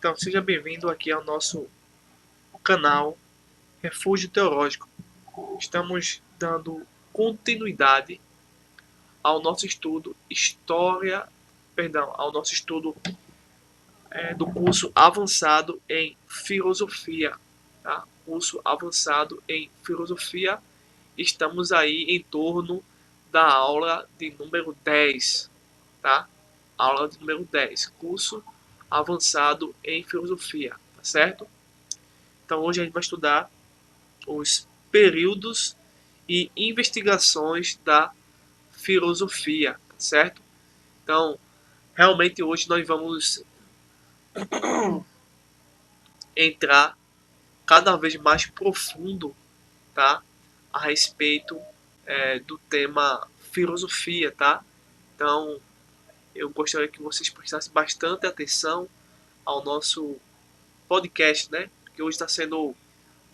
Então, seja bem-vindo aqui ao nosso canal Refúgio Teológico. Estamos dando continuidade ao nosso estudo ao nosso estudo do curso avançado em filosofia, tá? Curso avançado em filosofia. Estamos aí em torno da aula de número 10, tá? Aula de número 10, curso avançado em filosofia, tá certo? Então hoje a gente vai estudar os períodos e investigações da filosofia, tá certo? Então, realmente hoje nós vamos entrar cada vez mais profundo, tá? A respeito do tema filosofia, tá? Então, eu gostaria que vocês prestassem bastante atenção ao nosso podcast, né? Que hoje está sendo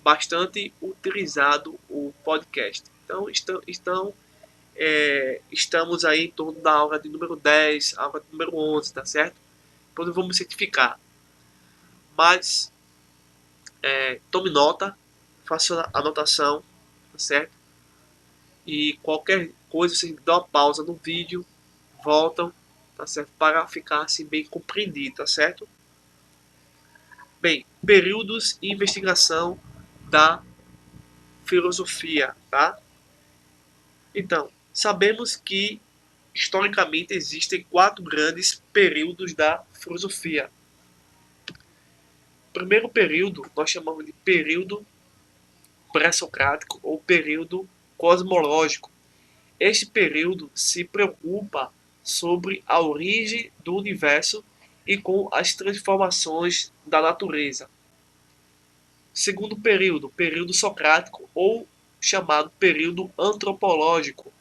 bastante utilizado o podcast. Então, estamos aí em torno da aula de número 10, aula de número 11, tá certo? Depois vamos certificar. Mas, tome nota, faça a anotação, tá certo? E qualquer coisa, vocês dão uma pausa no vídeo, voltam, tá certo? Para ficar assim bem compreendido, tá certo? Bem, períodos e investigação da filosofia, tá? Então, sabemos que historicamente existem 4 grandes períodos da filosofia. O primeiro período nós chamamos de período pré-socrático ou período cosmológico. Este período se preocupa sobre a origem do universo e com as transformações da natureza. Segundo período, período socrático ou chamado período antropológico.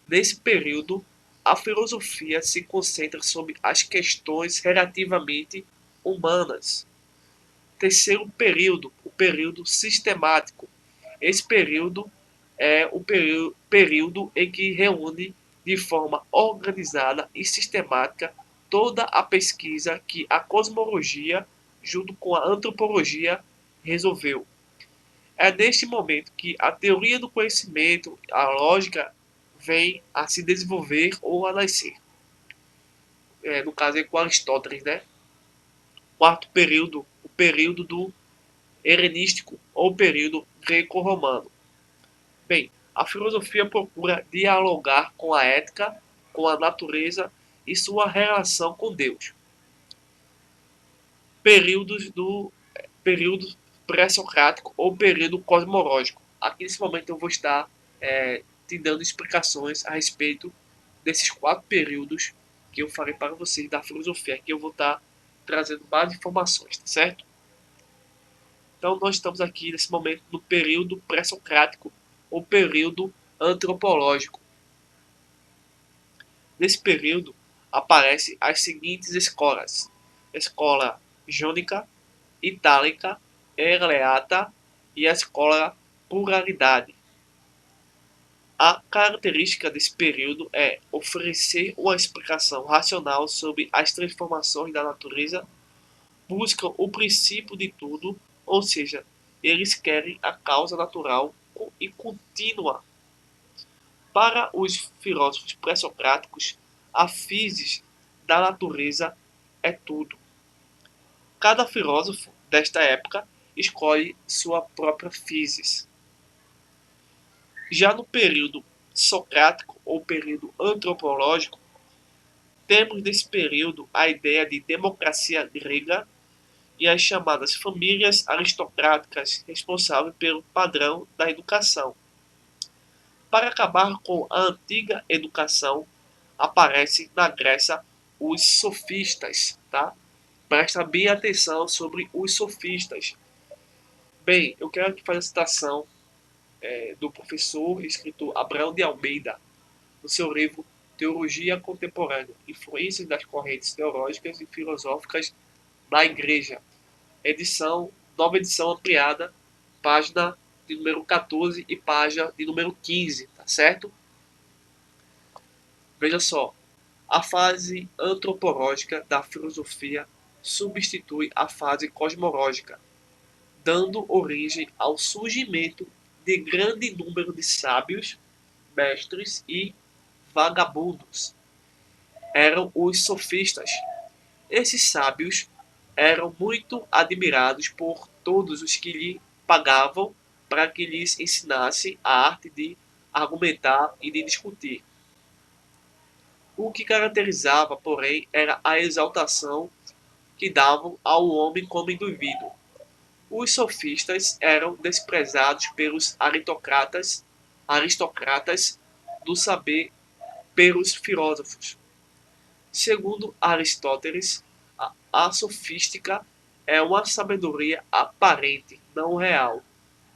Nesse período, a filosofia se concentra sobre as questões relativamente humanas. Terceiro período, o período sistemático. Esse período é o período em que reúne de forma organizada e sistemática toda a pesquisa que a cosmologia, junto com a antropologia, resolveu. É neste momento que a teoria do conhecimento, a lógica, vem a se desenvolver ou a nascer. No caso aí com Aristóteles, né? Quarto período, o período do helenístico ou período greco-romano. Bem, a filosofia procura dialogar com a ética, com a natureza e sua relação com Deus. Período pré-socrático ou período cosmológico. Aqui nesse momento eu vou estar te dando explicações a respeito desses 4 períodos que eu falei para vocês da filosofia. Aqui eu vou estar trazendo mais informações, tá certo? Então nós estamos aqui nesse momento no período pré-socrático ou período antropológico. Nesse período aparecem as seguintes escolas: escola jônica, itálica, eleata e a escola pluralidade. A característica desse período é oferecer uma explicação racional sobre as transformações da natureza, buscam o princípio de tudo, ou seja, eles querem a causa natural e contínua. Para os filósofos pré-socráticos, a physis da natureza é tudo. Cada filósofo desta época escolhe sua própria physis. Já no período socrático ou período antropológico, temos nesse período a ideia de democracia grega e as chamadas famílias aristocráticas responsáveis pelo padrão da educação. Para acabar com a antiga educação, aparecem na Grécia os sofistas, tá? Presta bem atenção sobre os sofistas. Bem, eu quero aqui fazer a citação do professor e escritor Abraão de Almeida, no seu livro Teologia Contemporânea, Influências das Correntes Teológicas e Filosóficas na Igreja, nova edição ampliada, página de número 14 e página de número 15, tá certo? Veja só, a fase antropológica da filosofia substitui a fase cosmológica, dando origem ao surgimento de grande número de sábios, mestres e vagabundos. Eram os sofistas. Esses sábios eram muito admirados por todos os que lhe pagavam para que lhes ensinasse a arte de argumentar e de discutir. O que caracterizava, porém, era a exaltação que davam ao homem como indivíduo. Os sofistas eram desprezados pelos aristocratas do saber, pelos filósofos. Segundo Aristóteles, a sofística é uma sabedoria aparente, não real,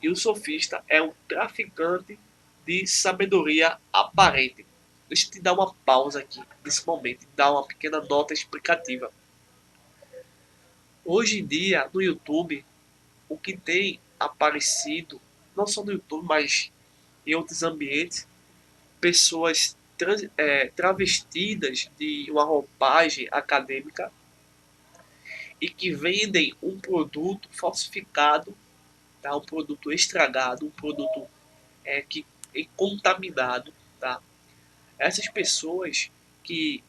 e o sofista é um traficante de sabedoria aparente. Deixa eu te dar uma pausa aqui nesse momento e dar uma pequena nota explicativa. Hoje em dia, no YouTube, o que tem aparecido, não só no YouTube, mas em outros ambientes, pessoas travestidas de uma roupagem acadêmica e que vendem um produto falsificado, tá? Um produto estragado, um produto que é contaminado. Tá? Essas pessoas que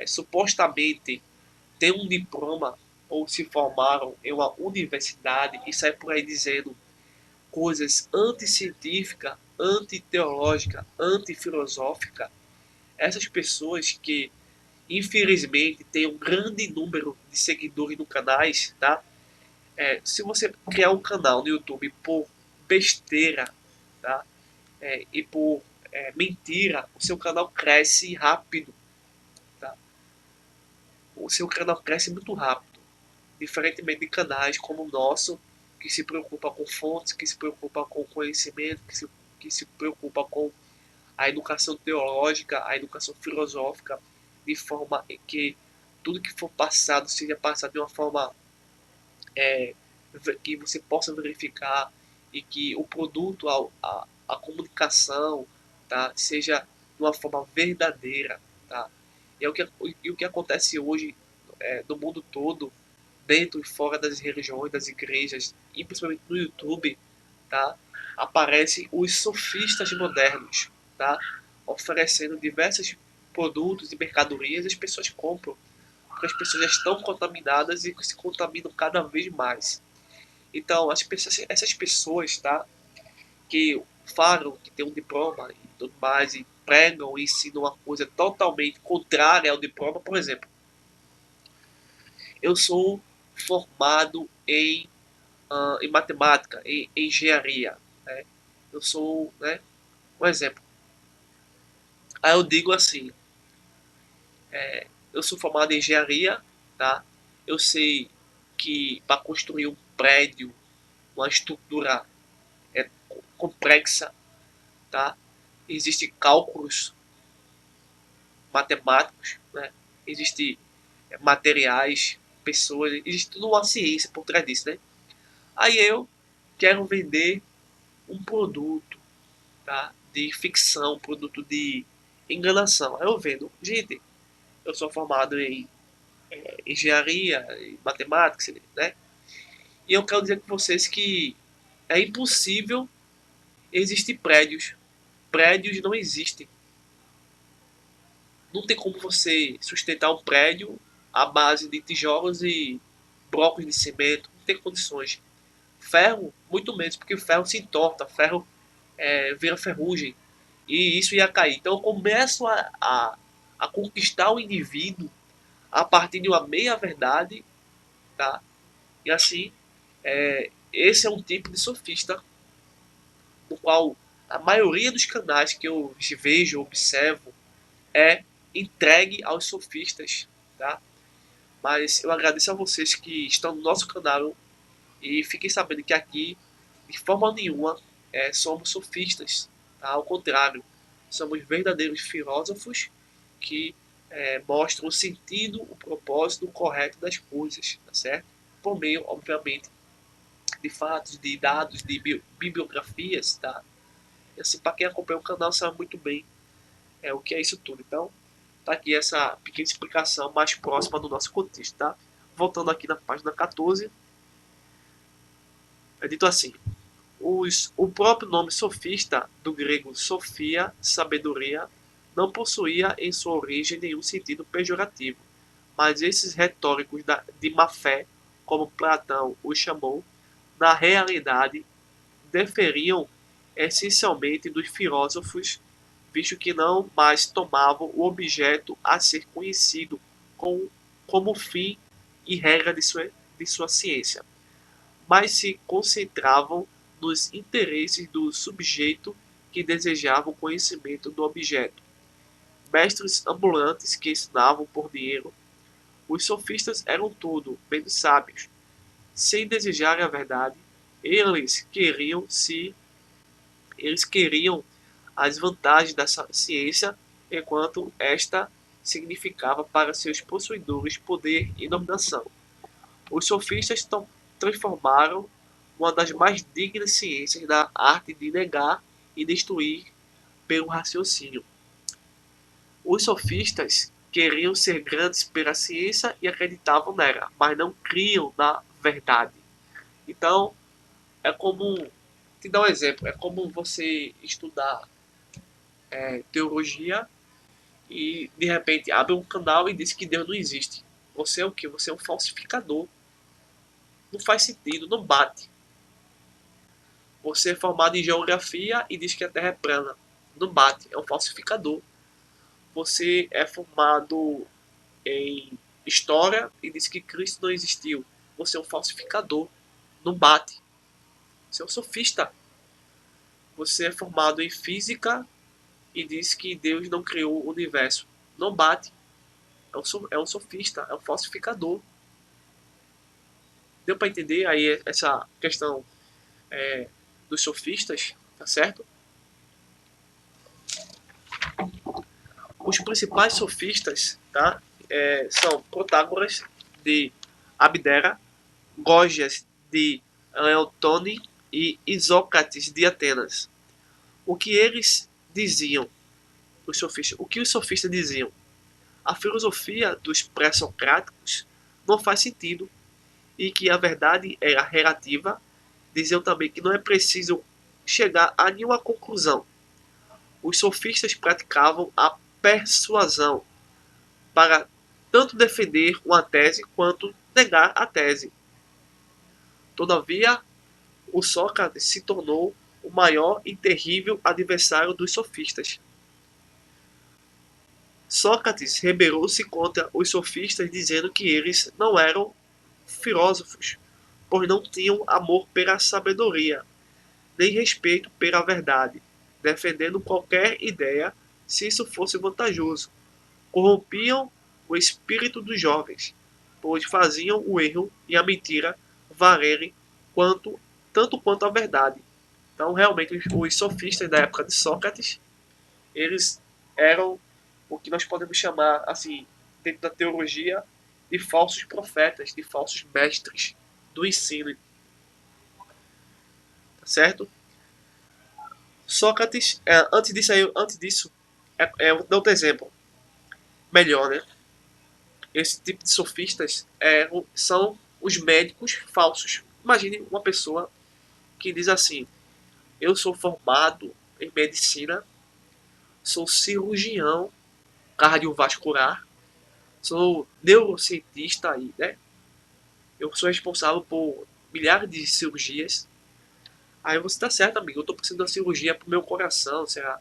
supostamente têm um diploma ou se formaram em uma universidade e saem por aí dizendo coisas anticientíficas, antiteológicas, antifilosóficas, essas pessoas que infelizmente têm um grande número de seguidores no canais, tá? Se você criar um canal no YouTube por besteira, tá? E por mentira, o seu canal cresce rápido, tá? O seu canal cresce muito rápido, diferentemente de canais como o nosso, que se preocupa com fontes, que se preocupa com conhecimento, que se preocupa com a educação teológica, a educação filosófica, de forma que tudo que for passado seja passado de uma forma é, que você possa verificar e que o produto, a comunicação, tá, seja de uma forma verdadeira. Tá? E o que acontece hoje no mundo todo, dentro e fora das religiões, das igrejas, e principalmente no YouTube, tá, aparecem os sofistas modernos, tá, oferecendo diversos produtos e mercadorias e as pessoas compram, porque as pessoas já estão contaminadas e se contaminam cada vez mais. Então, essas pessoas, tá, que falam que tem um diploma e tudo mais, e pregam e ensinam uma coisa totalmente contrária ao diploma, por exemplo, eu sou formado em matemática, em engenharia. Né? Eu sou, né, um exemplo. Aí eu digo assim, eu sou formado em engenharia, tá? Eu sei que para construir um prédio, uma estrutura complexa, tá? Existem cálculos matemáticos, né? Existem materiais, pessoas, existe toda uma ciência por trás disso, né? Aí eu quero vender um produto, tá? De ficção, um produto de enganação. Aí eu vendo, gente, eu sou formado em engenharia, em matemática, né? E eu quero dizer com vocês que é impossível existir prédios. Prédios não existem. Não tem como você sustentar um prédio à base de tijolos e blocos de cimento. Não tem condições. Ferro, muito menos, porque o ferro se entorta, ferro vira ferrugem. E isso ia cair. Então eu começo a conquistar o indivíduo a partir de uma meia-verdade, tá? E assim, esse é um tipo de sofista no qual a maioria dos canais que eu vejo, observo, é entregue aos sofistas, tá? Mas eu agradeço a vocês que estão no nosso canal e fiquem sabendo que aqui, de forma nenhuma, somos sofistas, tá? Ao contrário, somos verdadeiros filósofos que mostram o sentido, o propósito correto das coisas, tá certo? Por meio, obviamente, de fatos, de dados, de bibliografias, tá? E assim, para quem acompanha o canal sabe muito bem o que é isso tudo. Então, tá aqui essa pequena explicação mais próxima do nosso contexto, tá? voltando aqui na página 14, é dito assim: o próprio nome sofista, do grego sofia, sabedoria, não possuía em sua origem nenhum sentido pejorativo, mas esses retóricos de má fé, como Platão os chamou, na realidade diferiam essencialmente dos filósofos, visto que não mais tomavam o objeto a ser conhecido como fim e regra de sua ciência, mas se concentravam nos interesses do sujeito que desejava o conhecimento do objeto. Mestres ambulantes que ensinavam por dinheiro, os sofistas eram tudo menos sábios. Sem desejar a verdade, eles queriam se eles queriam as vantagens da ciência, enquanto esta significava para seus possuidores poder e dominação. Os sofistas transformaram uma das mais dignas ciências da arte de negar e destruir pelo raciocínio. Os sofistas queriam ser grandes pela ciência e acreditavam nela, mas não criam na verdade. Então, é como, te dar um exemplo, é como você estudar teologia e de repente abre um canal e diz que Deus não existe. Você é o que? Você é um falsificador. Não faz sentido, não bate. Você é formado em geografia e diz que a Terra é plana. Não bate, é um falsificador. Você é formado em história e diz que Cristo não existiu. Você é um falsificador. Não bate. Você é um sofista. Você é formado em física e diz que Deus não criou o universo. Não bate. É um sofista, é um falsificador. Deu para entender aí essa questão dos sofistas, tá certo? Os principais sofistas, tá? São Protágoras de Abdera, Gorgias de Leotone e Isócrates de Atenas. O que eles diziam, os sofistas? O que os sofistas diziam? A filosofia dos pré-socráticos não faz sentido e que a verdade era relativa. Diziam também que não é preciso chegar a nenhuma conclusão. Os sofistas praticavam a persuasão para tanto defender uma tese quanto negar a tese. Todavia, o Sócrates se tornou o maior e terrível adversário dos sofistas. Sócrates rebelou-se contra os sofistas, dizendo que eles não eram filósofos, pois não tinham amor pela sabedoria, nem respeito pela verdade, defendendo qualquer ideia se isso fosse vantajoso. Corrompiam o espírito dos jovens, pois faziam o erro e a mentira valerem tanto quanto a verdade. Então, realmente, os sofistas da época de Sócrates, eles eram o que nós podemos chamar, assim, dentro da teologia, de falsos profetas, de falsos mestres do ensino, tá certo? Sócrates, antes disso, vou dar outro exemplo, melhor, né? Esse tipo de sofistas são os médicos falsos. Imagine uma pessoa que diz assim: eu sou formado em medicina, sou cirurgião cardiovascular, sou neurocientista aí, né? Eu sou responsável por milhares de cirurgias. Aí você tá certo, amigo. Eu tô precisando de uma cirurgia pro meu coração, sei lá,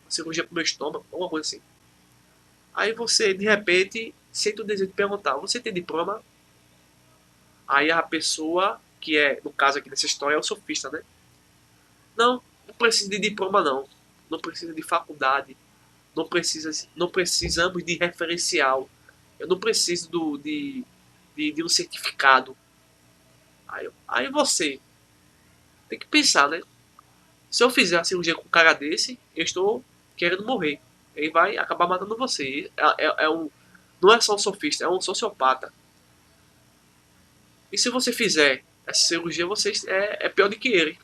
uma cirurgia pro meu estômago, alguma coisa assim. Aí você, de repente, sente o desejo de perguntar: você tem diploma? Aí a pessoa, que é, no caso aqui dessa história, é o sofista, né? Não, não precisa de diploma, não. Não precisa de faculdade. Não precisamos de referencial. Eu não preciso de um certificado. Aí você tem que pensar, né? Se eu fizer a cirurgia com um cara desse, eu estou querendo morrer. Ele vai acabar matando você. Não é só um sofista, é um sociopata. E se você fizer essa cirurgia, você é pior do que ele.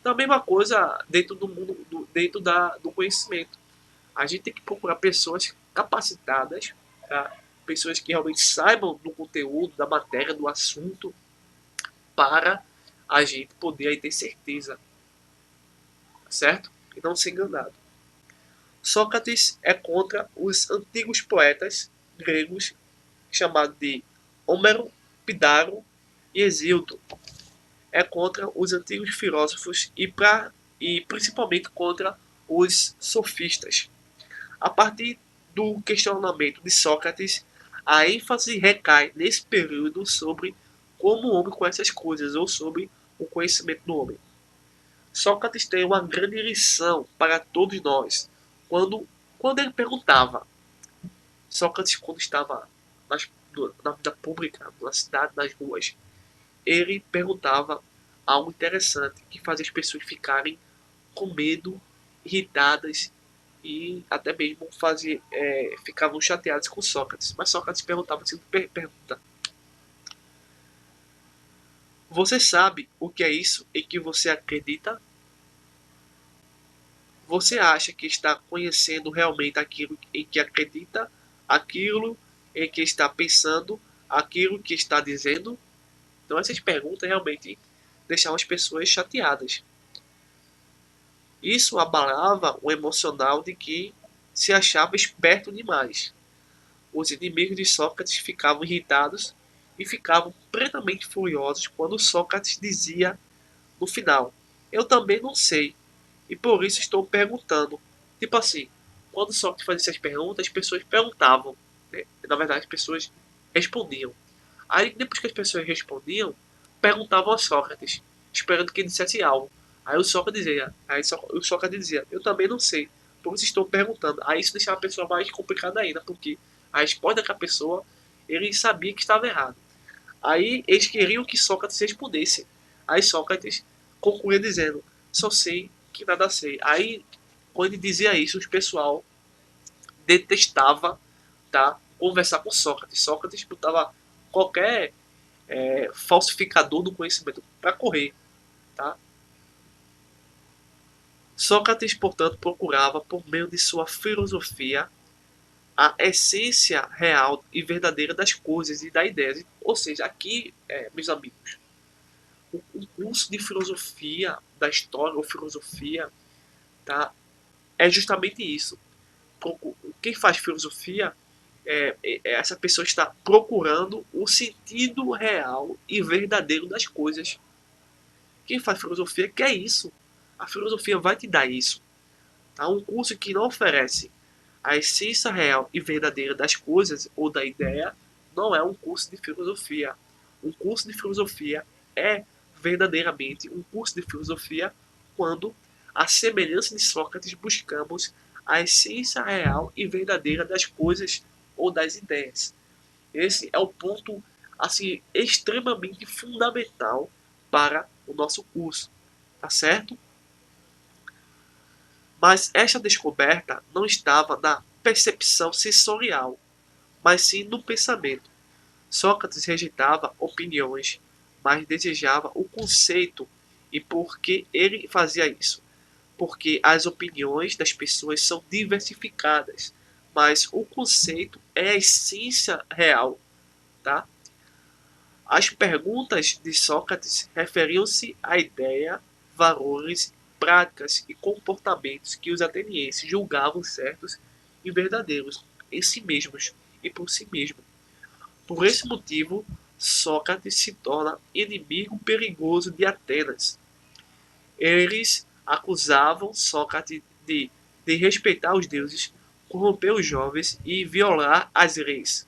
Então, a mesma coisa dentro do mundo, do conhecimento. A gente tem que procurar pessoas capacitadas, tá? pessoas que realmente saibam do conteúdo, da matéria, do assunto, para a gente poder aí ter certeza, certo? E não ser enganado. Sócrates é contra os antigos poetas gregos chamados de Homero, Pidaro e Hesíodo. É contra os antigos filósofos e principalmente contra os sofistas. A partir do questionamento de Sócrates, a ênfase recai nesse período sobre como o homem conhece as coisas ou sobre o conhecimento do homem. Sócrates tem uma grande lição para todos nós quando, quando ele perguntava. Sócrates, quando estava na vida pública, na cidade, nas ruas, ele perguntava algo interessante que fazia as pessoas ficarem com medo, irritadas e até mesmo ficavam chateados com Sócrates. Mas Sócrates perguntava assim, pergunta: você sabe o que é isso em que você acredita? Você acha que está conhecendo realmente aquilo em que acredita, aquilo em que está pensando, aquilo que está dizendo? Então essas perguntas realmente deixavam as pessoas chateadas. Isso abalava o emocional de que se achava esperto demais. Os inimigos de Sócrates ficavam irritados e ficavam plenamente furiosos quando Sócrates dizia no final: eu também não sei, e por isso estou perguntando. Tipo assim, quando Sócrates fazia essas perguntas, as pessoas perguntavam, né? Na verdade, as pessoas respondiam. Aí, depois que as pessoas respondiam, perguntavam a Sócrates, esperando que ele dissesse algo. Aí o Sócrates dizia, eu também não sei, por isso estou perguntando. Aí isso deixava a pessoa mais complicada ainda, porque a resposta daquela pessoa, ele sabia que estava errado. Aí eles queriam que Sócrates respondesse. Aí Sócrates concluía dizendo, só sei que nada sei. Aí, quando ele dizia isso, o pessoal detestava, tá, conversar com Sócrates. Sócrates botava qualquer falsificador do conhecimento para correr, tá? Sócrates, portanto, procurava, por meio de sua filosofia, a essência real e verdadeira das coisas e das ideias. Ou seja, aqui, meus amigos, o curso de filosofia da história ou filosofia, tá, é justamente isso. Quem faz filosofia essa pessoa está procurando o sentido real e verdadeiro das coisas. Quem faz filosofia quer isso. A filosofia vai te dar isso. Tá? Um curso que não oferece a essência real e verdadeira das coisas ou da ideia não é um curso de filosofia. Um curso de filosofia é verdadeiramente um curso de filosofia quando, à semelhança de Sócrates, buscamos a essência real e verdadeira das coisas ou das ideias. Esse é o ponto assim extremamente fundamental para o nosso curso, tá certo? Mas esta descoberta não estava na percepção sensorial, mas sim no pensamento. Sócrates rejeitava opiniões, mas desejava o conceito. E por que ele fazia isso? Porque as opiniões das pessoas são diversificadas, mas o conceito é a essência real, tá? As perguntas de Sócrates referiam-se à ideia, valores, práticas e comportamentos que os atenienses julgavam certos e verdadeiros em si mesmos e por si mesmo. Por esse motivo, Sócrates se torna inimigo perigoso de Atenas. Eles acusavam Sócrates de respeitar os deuses, corromper os jovens e violar as leis.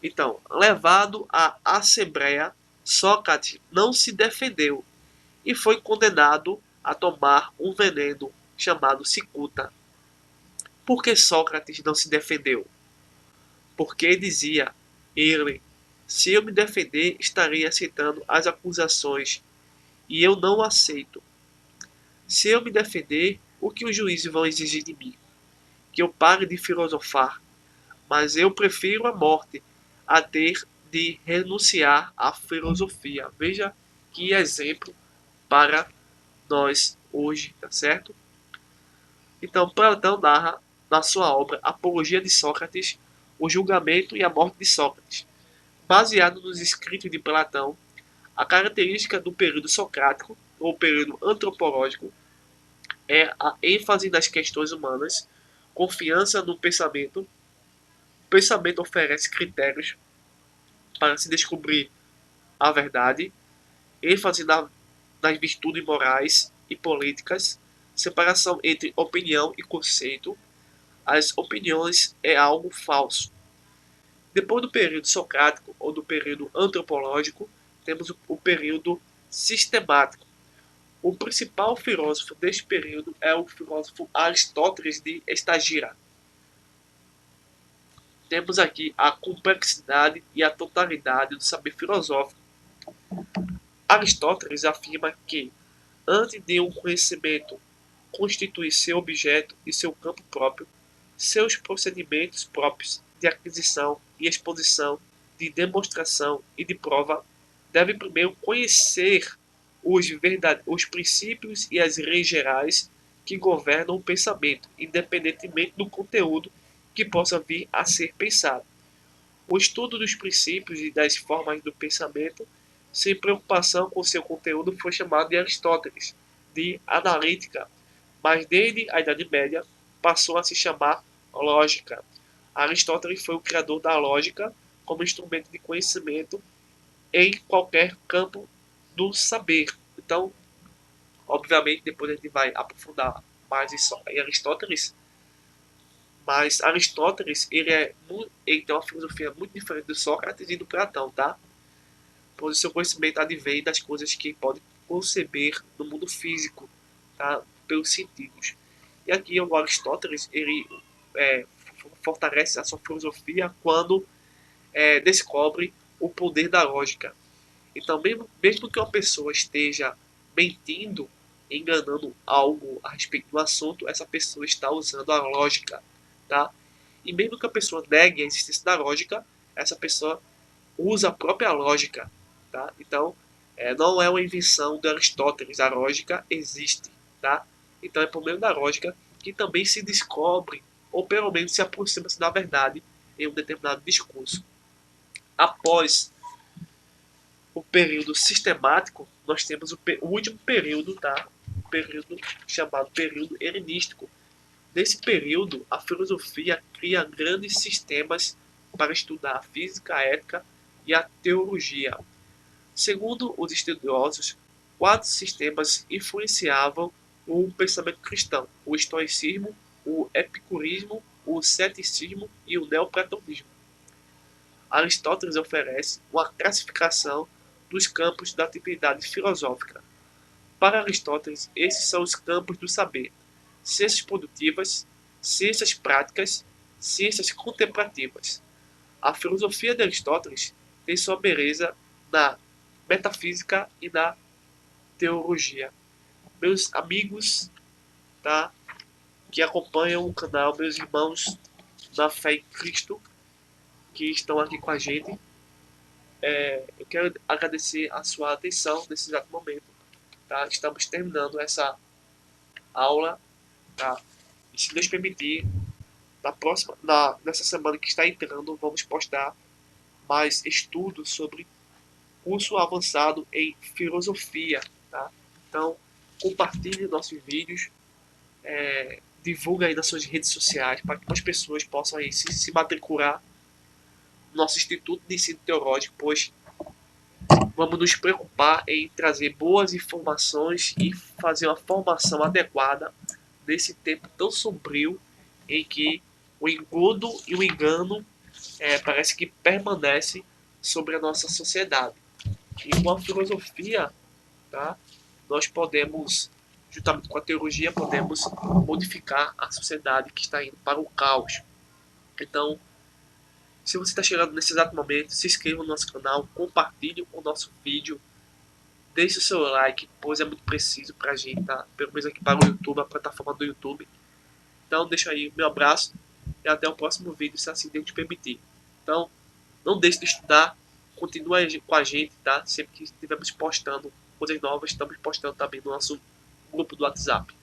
Então, levado à Assembleia, Sócrates não se defendeu e foi condenado a tomar um veneno chamado cicuta. Por que Sócrates não se defendeu? Porque dizia ele, se eu me defender, estarei aceitando as acusações e eu não aceito. Se eu me defender, o que os juízes vão exigir de mim? Que eu pare de filosofar, mas eu prefiro a morte a ter de renunciar à filosofia. Veja que exemplo para nós hoje, tá certo? Então, Platão narra na sua obra Apologia de Sócrates, o julgamento e a morte de Sócrates. Baseado nos escritos de Platão, a característica do período socrático, ou período antropológico, é a ênfase nas questões humanas, confiança no pensamento. O pensamento oferece critérios para se descobrir a verdade, ênfase nas virtudes morais e políticas, separação entre opinião e conceito. As opiniões é algo falso. Depois do período socrático ou do período antropológico, temos o período sistemático. O principal filósofo deste período é o filósofo Aristóteles de Estagira. Temos aqui a complexidade e a totalidade do saber filosófico. Aristóteles afirma que, antes de um conhecimento constituir seu objeto e seu campo próprio, seus procedimentos próprios de aquisição e exposição, de demonstração e de prova devem primeiro conhecer os princípios e as leis gerais que governam o pensamento, independentemente do conteúdo que possa vir a ser pensado. O estudo dos princípios e das formas do pensamento, sem preocupação com seu conteúdo, foi chamado de Aristóteles, de analítica, mas desde a Idade Média passou a se chamar lógica. Aristóteles foi o criador da lógica como instrumento de conhecimento em qualquer campo do saber. Então, obviamente, depois a gente vai aprofundar mais isso em Aristóteles, mas Aristóteles ele tem uma filosofia muito diferente do Sócrates e do Platão, tá? Pois o seu conhecimento advém das coisas que pode conceber no mundo físico, tá? Pelos sentidos. E aqui o Aristóteles ele fortalece a sua filosofia quando descobre o poder da lógica. Então, mesmo que uma pessoa esteja mentindo, enganando algo a respeito do assunto, essa pessoa está usando a lógica, tá? E mesmo que a pessoa negue a existência da lógica, essa pessoa usa a própria lógica, tá? Então, não é uma invenção de Aristóteles, a lógica existe, tá? Então, é por meio da lógica que também se descobre, ou pelo menos se aproxima-se da verdade em um determinado discurso. Após o período sistemático, nós temos o último período, tá? O período chamado período helenístico. Nesse período, a filosofia cria grandes sistemas para estudar a física, a ética e a teologia. Segundo os estudiosos, 4 sistemas influenciavam o pensamento cristão: o estoicismo, o epicurismo, o ceticismo e o neoplatonismo. Aristóteles oferece uma classificação dos campos da atividade filosófica. Para Aristóteles, esses são os campos do saber: ciências produtivas, ciências práticas, ciências contemplativas. A filosofia de Aristóteles tem sua beleza na metafísica e na teologia. Meus amigos, tá, que acompanham o canal, meus irmãos na fé em Cristo, que estão aqui com a gente, eu quero agradecer a sua atenção nesse exato momento. Tá? Estamos terminando essa aula, tá? E se Deus permitir, nessa semana que está entrando, vamos postar mais estudos sobre curso avançado em filosofia, tá? Então, compartilhe nossos vídeos, divulga aí nas suas redes sociais para que mais pessoas possam aí se matricular no nosso Instituto de Ensino Teológico, pois vamos nos preocupar em trazer boas informações e fazer uma formação adequada nesse tempo tão sombrio em que o engodo e o engano parece que permanece sobre a nossa sociedade. E com a filosofia, tá, nós podemos, juntamente com a teologia, podemos modificar a sociedade que está indo para o caos. Então, se você está chegando nesse exato momento, se inscreva no nosso canal, compartilhe o nosso vídeo, deixe o seu like, pois é muito preciso para a gente, tá? Pelo menos aqui para o YouTube, a plataforma do YouTube. Então, deixa aí o meu abraço e até o próximo vídeo, se assim Deus te permitir. Então, não deixe de estudar, continue com a gente, tá? Sempre que estivermos postando coisas novas, estamos postando também no nosso grupo do WhatsApp.